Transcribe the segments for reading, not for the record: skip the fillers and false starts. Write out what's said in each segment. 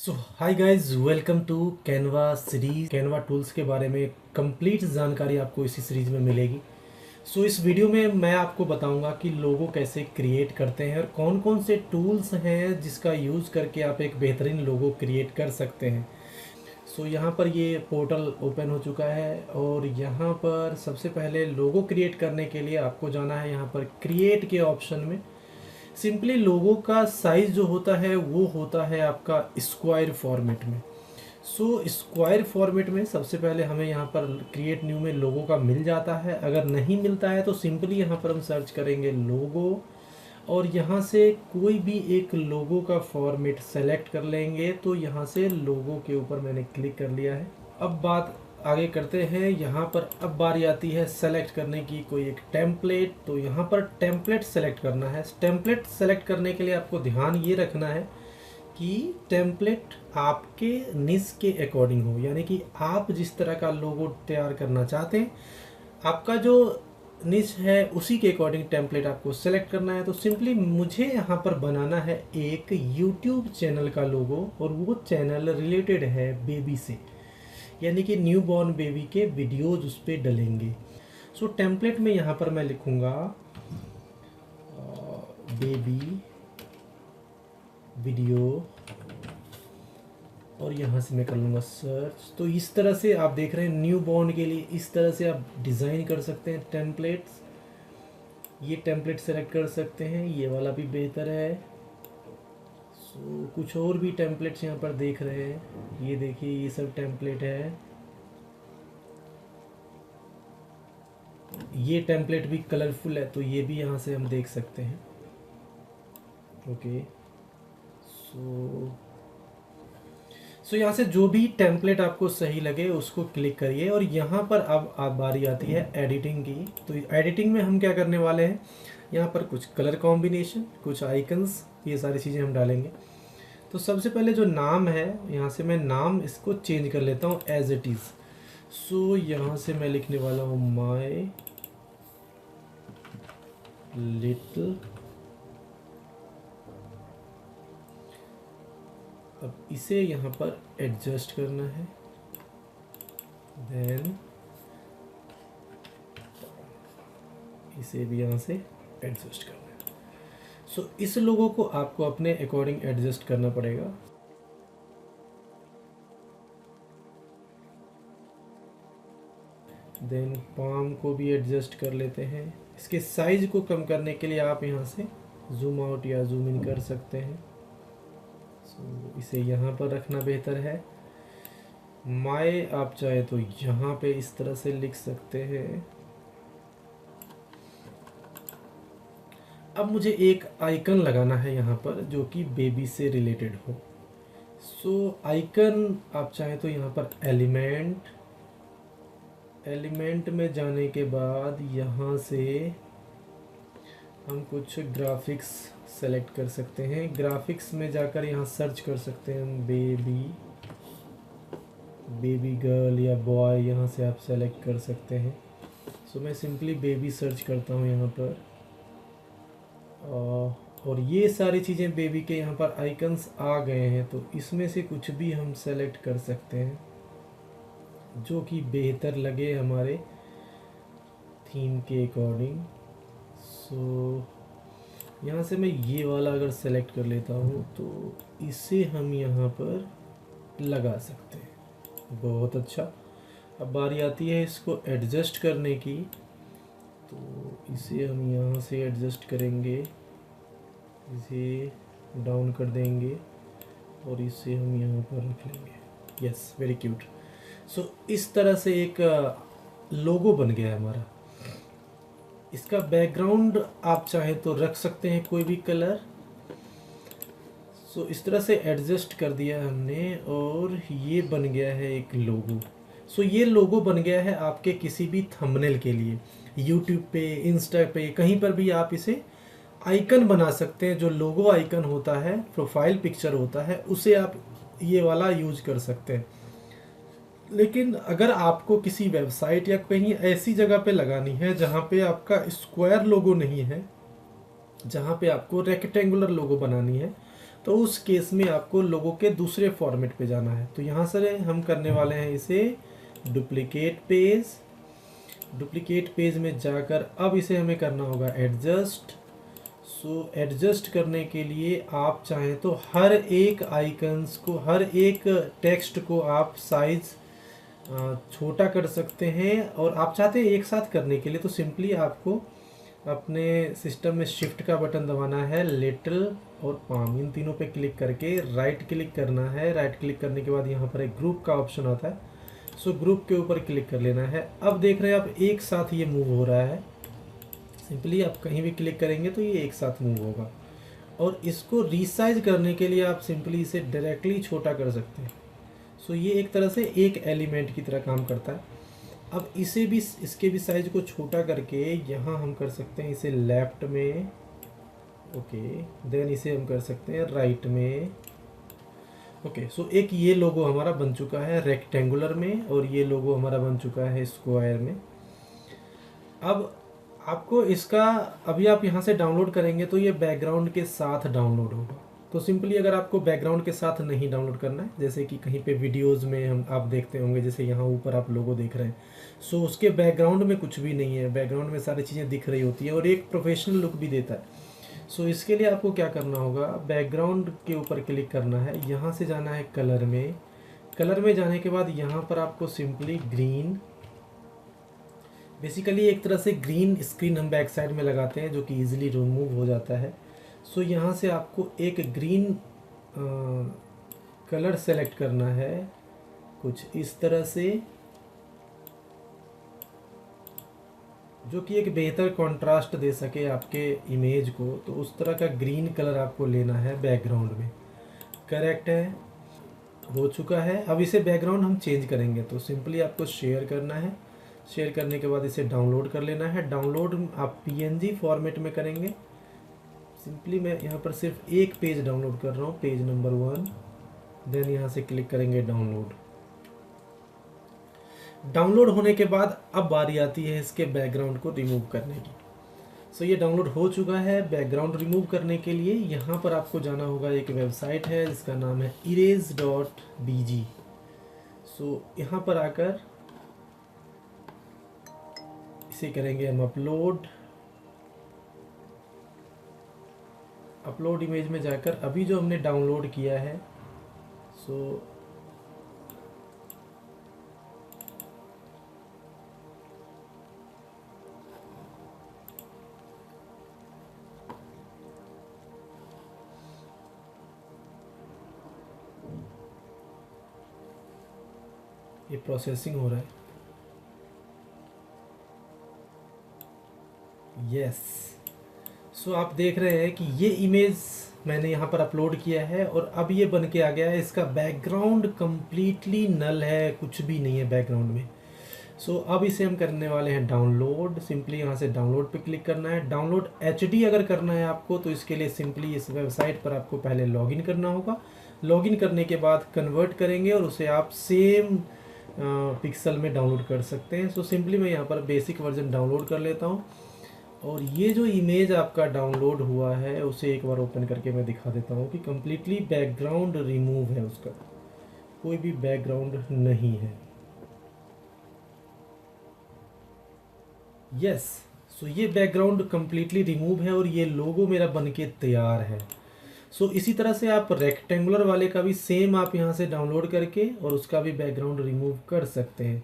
So hi guys, welcome to Canva series. Canva tools के बारे में कंप्लीट जानकारी आपको इसी सीरीज में मिलेगी। इस वीडियो में मैं आपको बताऊंगा कि लोगो कैसे क्रिएट करते हैं और कौन कौन से टूल्स हैं जिसका यूज़ करके आप एक बेहतरीन लोगो क्रिएट कर सकते हैं। यहाँ पर ये पोर्टल ओपन हो चुका है और यहाँ पर सबसे पहले लोगो क्रिएट करने के लिए आपको जाना है यहाँ पर क्रिएट के ऑप्शन में। सिंपली लोगो का साइज़ जो होता है वो होता है आपका स्क्वायर फॉर्मेट में। स्क्वायर फॉर्मेट में सबसे पहले हमें यहाँ पर क्रिएट न्यू में लोगो का मिल जाता है। अगर नहीं मिलता है तो सिंपली यहाँ पर हम सर्च करेंगे लोगो और यहाँ से कोई भी एक लोगो का फॉर्मेट सेलेक्ट कर लेंगे। तो यहाँ से लोगो के ऊपर मैंने क्लिक कर लिया है। अब बात आगे करते हैं। यहाँ पर अब बारी आती है सेलेक्ट करने की कोई एक टेम्पलेट। तो यहाँ पर टेम्पलेट सेलेक्ट करना है। टेम्पलेट सेलेक्ट करने के लिए आपको ध्यान ये रखना है कि टेम्पलेट आपके निश के अकॉर्डिंग हो, यानी कि आप जिस तरह का लोगो तैयार करना चाहते हैं आपका जो निश है उसी के अकॉर्डिंग टेम्पलेट आपको सेलेक्ट करना है। तो सिंपली मुझे यहाँ पर बनाना है एक यूट्यूब चैनल का लोगो और वो चैनल रिलेटेड है बेबी से, यानी कि न्यू बॉर्न बेबी के वीडियोज उस पर डलेंगे। टेम्पलेट में यहाँ पर मैं लिखूँगा बेबी वीडियो और यहाँ से मैं कर लूँगा सर्च। तो इस तरह से आप देख रहे हैं न्यू बॉर्न के लिए इस तरह से आप डिज़ाइन कर सकते हैं टेम्पलेट्स। ये टेम्पलेट सेलेक्ट कर सकते हैं, ये वाला भी बेहतर है। कुछ और भी टेम्पलेट्स यहाँ पर देख रहे हैं, ये देखिए ये सब टेम्पलेट है। ये टेम्पलेट भी कलरफुल है तो ये भी यहाँ से हम देख सकते हैं। ओके, यहाँ से जो भी टेम्पलेट आपको सही लगे उसको क्लिक करिए और यहाँ पर अब बारी आती है एडिटिंग की। तो एडिटिंग में हम क्या करने वाले हैं, यहाँ पर कुछ कलर कॉम्बिनेशन, कुछ आइकन्स, ये सारी चीज़ें हम डालेंगे। तो सबसे पहले जो नाम है यहाँ से मैं नाम इसको चेंज कर लेता हूँ एज इट इज़। यहाँ से मैं लिखने वाला हूँ माय लिटिल। अब इसे यहाँ पर एडजस्ट करना है, देन इसे भी यहाँ से एडजस्ट करना है। इस लोगों को आपको अपने अकॉर्डिंग एडजस्ट करना पड़ेगा। देन पाम को भी एडजस्ट कर लेते हैं। इसके साइज को कम करने के लिए आप यहाँ से जूम आउट या जूम इन कर सकते हैं। इसे यहाँ पर रखना बेहतर है। माय आप चाहे तो यहाँ पे इस तरह से लिख सकते हैं। अब मुझे एक आइकन लगाना है यहाँ पर जो कि बेबी से रिलेटेड हो। आइकन आप चाहे तो यहाँ पर एलिमेंट में जाने के बाद यहाँ से हम कुछ ग्राफिक्स सेलेक्ट कर सकते हैं। ग्राफिक्स में जाकर यहाँ सर्च कर सकते हैं हम बेबी गर्ल या बॉय, यहाँ से आप सेलेक्ट कर सकते हैं। मैं सिंपली बेबी सर्च करता हूँ यहाँ पर और ये सारी चीज़ें बेबी के यहाँ पर आइकन्स आ गए हैं। तो इसमें से कुछ भी हम सेलेक्ट कर सकते हैं जो कि बेहतर लगे हमारे थीम के अकॉर्डिंग। यहाँ से मैं ये वाला अगर सेलेक्ट कर लेता हूँ तो इसे हम यहाँ पर लगा सकते हैं। बहुत अच्छा। अब बारी आती है इसको एडजस्ट करने की। तो इसे हम यहाँ से एडजस्ट करेंगे, इसे डाउन कर देंगे और इसे हम यहाँ पर रख लेंगे। Yes, very cute. इस तरह से एक लोगो बन गया है हमारा। इसका बैकग्राउंड आप चाहे तो रख सकते हैं कोई भी कलर। इस तरह से एडजस्ट कर दिया हमने और ये बन गया है एक लोगो। ये लोगो बन गया है आपके किसी भी थंबनेल के लिए। यूट्यूब पे, इंस्टा पे, कहीं पर भी आप इसे आइकन बना सकते हैं। जो लोगो आइकन होता है, प्रोफाइल पिक्चर होता है, उसे आप ये वाला यूज कर सकते हैं। लेकिन अगर आपको किसी वेबसाइट या कहीं ऐसी जगह पे लगानी है जहाँ पे आपका स्क्वायर लोगो नहीं है, जहाँ पे आपको रेक्टेंगुलर लोगो बनानी है, तो उस केस में आपको लोगों के दूसरे फॉर्मेट पे जाना है। तो यहाँ से हम करने वाले हैं इसे डुप्लीकेट पेज। डुप्लीकेट पेज में जाकर अब इसे हमें करना होगा एडजस्ट। सो एडजस्ट करने के लिए आप चाहें तो हर एक आइकन्स को, हर एक टेक्स्ट को आप साइज छोटा कर सकते हैं। और आप चाहते हैं एक साथ करने के लिए तो सिंपली आपको अपने सिस्टम में शिफ्ट का बटन दबाना है, लिटिल और पाम, इन तीनों पे क्लिक करके राइट क्लिक करना है। राइट क्लिक करने के बाद यहाँ पर एक ग्रुप का ऑप्शन आता है, सो ग्रुप के ऊपर क्लिक कर लेना है। अब देख रहे हैं आप एक साथ ये मूव हो रहा है। सिंपली आप कहीं भी क्लिक करेंगे तो ये एक साथ मूव होगा। और इसको रीसाइज करने के लिए आप सिंपली इसे डायरेक्टली छोटा कर सकते हैं। सो ये एक तरह से एक एलिमेंट की तरह काम करता है। अब इसे भी, इसके भी साइज को छोटा करके यहाँ हम कर सकते हैं इसे लेफ्ट में, ओके, देन इसे हम कर सकते हैं राइट में, ओके। सो एक ये लोगो हमारा बन चुका है रेक्टेंगुलर में, और ये लोगो हमारा बन चुका है स्क्वायर में। अब आपको इसका, अभी आप यहाँ से डाउनलोड करेंगे तो ये बैकग्राउंड के साथ डाउनलोड होगा। तो सिंपली अगर आपको बैकग्राउंड के साथ नहीं डाउनलोड करना है, जैसे कि कहीं पे वीडियोस में हम आप देखते होंगे, जैसे यहाँ ऊपर आप लोगो देख रहे हैं, सो उसके बैकग्राउंड में कुछ भी नहीं है, बैकग्राउंड में सारी चीज़ें दिख रही होती है और एक प्रोफेशनल लुक भी देता है। सो इसके लिए आपको क्या करना होगा, बैकग्राउंड के ऊपर क्लिक करना है, यहाँ से जाना है कलर में। कलर में जाने के बाद यहाँ पर आपको सिंपली ग्रीन, बेसिकली एक तरह से ग्रीन स्क्रीन हम बैक साइड में लगाते हैं जो कि इजीली रिमूव हो जाता है। सो यहाँ से आपको एक ग्रीन कलर सेलेक्ट करना है कुछ इस तरह से, जो कि एक बेहतर कंट्रास्ट दे सके आपके इमेज को। तो उस तरह का ग्रीन कलर आपको लेना है बैकग्राउंड में। करेक्ट है, हो चुका है। अब इसे बैकग्राउंड हम चेंज करेंगे तो सिंपली आपको शेयर करना है। शेयर करने के बाद इसे डाउनलोड कर लेना है। डाउनलोड आप PNG फॉर्मेट में करेंगे। सिंपली मैं यहाँ पर सिर्फ एक पेज डाउनलोड कर रहा हूँ, पेज नंबर 1। देन यहाँ से क्लिक करेंगे डाउनलोड। डाउनलोड होने के बाद अब बारी आती है इसके बैकग्राउंड को रिमूव करने की। सो ये डाउनलोड हो चुका है। बैकग्राउंड रिमूव करने के लिए यहाँ पर आपको जाना होगा, एक वेबसाइट है जिसका नाम है erase.bg। सो यहाँ पर आकर इसे करेंगे हम अपलोड। अपलोड इमेज में जाकर अभी जो हमने डाउनलोड किया है, सो ये प्रोसेसिंग हो रहा है। यस, सो आप देख रहे हैं कि ये इमेज मैंने यहाँ पर अपलोड किया है और अब ये बन के आ गया है। इसका बैकग्राउंड कम्प्लीटली नल है, कुछ भी नहीं है बैकग्राउंड में। सो अब इसे हम करने वाले हैं डाउनलोड। सिंपली यहाँ से डाउनलोड पे क्लिक करना है। डाउनलोड HD अगर करना है आपको तो इसके लिए सिंपली इस वेबसाइट पर आपको पहले लॉगिन करना होगा। लॉगिन करने के बाद कन्वर्ट करेंगे और उसे आप सेम पिक्सल में डाउनलोड कर सकते हैं। सो सिंपली मैं यहाँ पर बेसिक वर्जन डाउनलोड कर लेता हूँ और ये जो इमेज आपका डाउनलोड हुआ है उसे एक बार ओपन करके मैं दिखा देता हूँ कि कम्प्लीटली बैकग्राउंड रिमूव है, उसका कोई भी बैकग्राउंड नहीं है। यस, सो ये बैकग्राउंड कम्प्लीटली रिमूव है और ये लोगो मेरा बनके तैयार है। सो इसी तरह से आप रेक्टेंगुलर वाले का भी सेम आप यहाँ से डाउनलोड करके और उसका भी बैकग्राउंड रिमूव कर सकते हैं।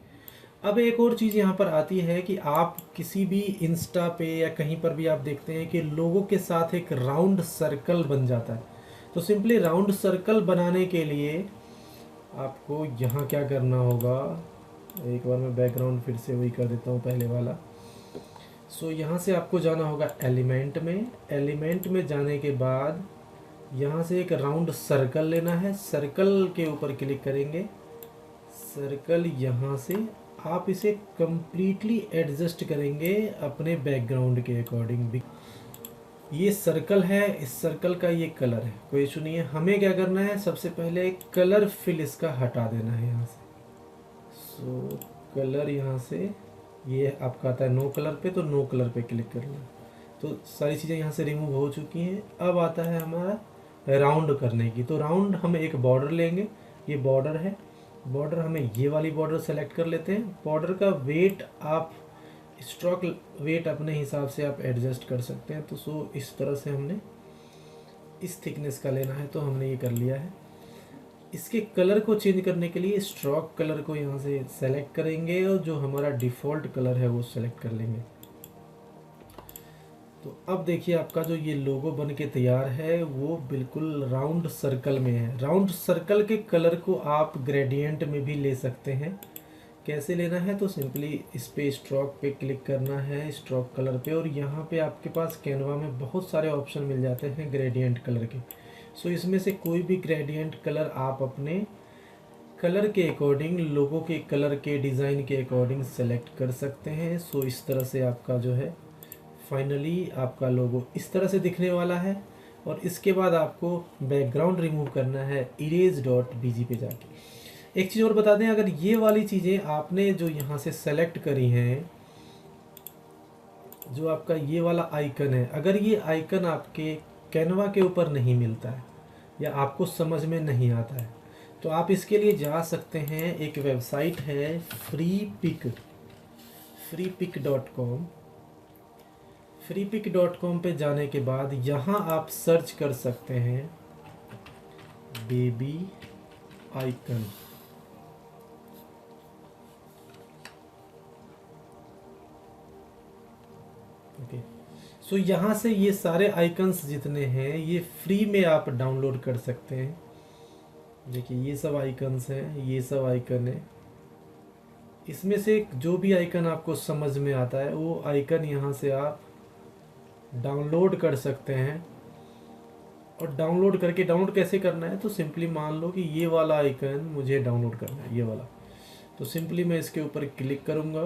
अब एक और चीज़ यहाँ पर आती है कि आप किसी भी इंस्टा पे या कहीं पर भी आप देखते हैं कि लोगों के साथ एक राउंड सर्कल बन जाता है। तो सिंपली राउंड सर्कल बनाने के लिए आपको यहाँ क्या करना होगा, एक बार मैं बैकग्राउंड फिर से वही कर देता हूँ पहले वाला। सो यहाँ से आपको जाना होगा एलिमेंट में। एलिमेंट में जाने के बाद यहाँ से एक राउंड सर्कल लेना है। सर्कल के ऊपर क्लिक करेंगे। सर्कल यहाँ से आप इसे कम्प्लीटली एडजस्ट करेंगे अपने बैकग्राउंड के अकॉर्डिंग भी। ये सर्कल है, इस सर्कल का ये कलर है, कोई इशू नहीं है। हमें क्या करना है, सबसे पहले कलर फिल इसका हटा देना है यहाँ से। सो कलर यहाँ से, ये आपका आता है नो कलर पे, तो नो कलर पे क्लिक करना। तो सारी चीज़ें यहाँ से रिमूव हो चुकी हैं। अब आता है हमारा राउंड करने की। तो राउंड हम एक बॉर्डर लेंगे, ये बॉर्डर है, बॉर्डर हमें ये वाली बॉर्डर सेलेक्ट कर लेते हैं। बॉर्डर का वेट आप स्ट्रोक वेट अपने हिसाब से आप एडजस्ट कर सकते हैं। तो सो इस तरह से हमने इस थिकनेस का लेना है, तो हमने ये कर लिया है। इसके कलर को चेंज करने के लिए स्ट्रोक कलर को यहाँ से सेलेक्ट करेंगे और जो हमारा डिफ़ॉल्ट कलर है वो सेलेक्ट कर लेंगे। तो अब देखिए आपका जो ये लोगो बन के तैयार है वो बिल्कुल राउंड सर्कल में है। राउंड सर्कल के कलर को आप ग्रेडियंट में भी ले सकते हैं। कैसे लेना है, तो सिंपली इस पे स्ट्रोक पे क्लिक करना है, स्ट्रोक कलर पे, और यहाँ पे आपके पास कैनवा में बहुत सारे ऑप्शन मिल जाते हैं ग्रेडियंट कलर के। सो इसमें से कोई भी ग्रेडियंट कलर आप अपने कलर के अकॉर्डिंग, लोगों के कलर के डिज़ाइन के अकॉर्डिंग सेलेक्ट कर सकते हैं। सो इस तरह से आपका जो है फाइनली आपका लोगो इस तरह से दिखने वाला है। और इसके बाद आपको बैकग्राउंड रिमूव करना है erase.bg पे जाके। एक चीज़ और बता दें, अगर ये वाली चीज़ें आपने जो यहाँ से सेलेक्ट करी हैं, जो आपका ये वाला आइकन है, अगर ये आइकन आपके कैनवा के ऊपर नहीं मिलता है या आपको समझ में नहीं आता है, तो आप इसके लिए जा सकते हैं। एक वेबसाइट है freepik.com। freepik.com पे जाने के बाद यहाँ आप सर्च कर सकते हैं बेबी आइकन। ओके, सो यहाँ से ये सारे आइकन्स जितने हैं ये फ्री में आप डाउनलोड कर सकते हैं। देखिए ये सब आइकन्स हैं, ये सब आइकन है। इसमें से जो भी आइकन आपको समझ में आता है वो आइकन यहाँ से आप डाउनलोड कर सकते हैं। और डाउनलोड करके, डाउनलोड कैसे करना है, तो सिंपली मान लो कि ये वाला आइकन मुझे डाउनलोड करना है, ये वाला। तो सिंपली मैं इसके ऊपर क्लिक करूँगा।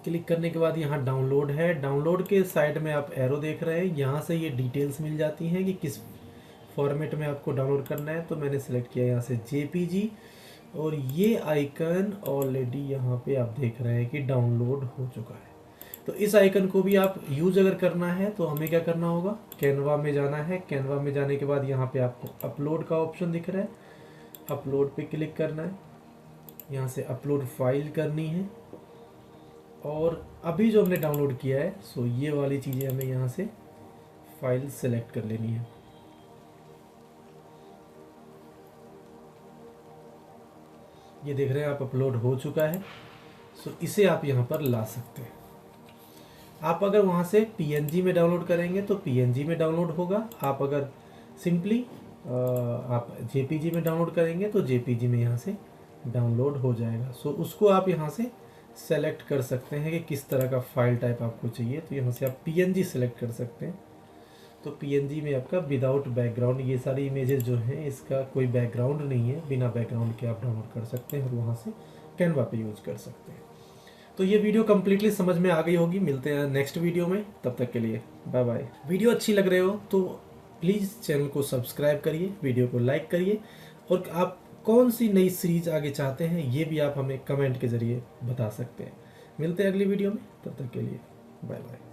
क्लिक करने के बाद यहाँ डाउनलोड है। डाउनलोड के साइड में आप एरो देख रहे हैं, यहाँ से ये डिटेल्स मिल जाती हैं कि किस फॉर्मेट में आपको डाउनलोड करना है। तो मैंने सेलेक्ट किया यहाँ से JPG, और ये आइकन ऑलरेडी यहाँ पे आप देख रहे हैं कि डाउनलोड हो चुका है। तो इस आइकन को भी आप यूज अगर करना है तो हमें क्या करना होगा, कैनवा में जाना है। कैनवा में जाने के बाद यहाँ पे आपको अपलोड का ऑप्शन दिख रहा है, अपलोड पे क्लिक करना है। यहाँ से अपलोड फाइल करनी है, और अभी जो हमने डाउनलोड किया है सो ये वाली चीज़ें हमें यहाँ से फाइल सेलेक्ट कर लेनी है। ये देख रहे हैं आप, अपलोड हो चुका है। सो इसे आप यहाँ पर ला सकते हैं। आप अगर वहाँ से PNG में डाउनलोड करेंगे तो PNG में डाउनलोड होगा। आप अगर सिंपली आप JPG में डाउनलोड करेंगे तो JPG में यहाँ से डाउनलोड हो जाएगा। सो उसको आप यहाँ से सेलेक्ट कर सकते हैं कि किस तरह का फाइल टाइप आपको चाहिए। तो यहाँ से आप PNG सेलेक्ट कर सकते हैं। तो PNG में आपका विदाउट बैकग्राउंड, ये सारी इमेजेस जो हैं इसका कोई बैकग्राउंड नहीं है, बिना बैकग्राउंड के आप डाउनलोड कर सकते हैं और वहाँ से कैनवा पे यूज कर सकते हैं। तो ये वीडियो कम्प्लीटली समझ में आ गई होगी। मिलते हैं नेक्स्ट वीडियो में, तब तक के लिए बाय बाय। वीडियो अच्छी लग रही हो तो प्लीज़ चैनल को सब्सक्राइब करिए, वीडियो को लाइक करिए, और आप कौन सी नई सीरीज आगे चाहते हैं ये भी आप हमें कमेंट के ज़रिए बता सकते हैं। मिलते हैं अगली वीडियो में, तब तक के लिए बाय बाय।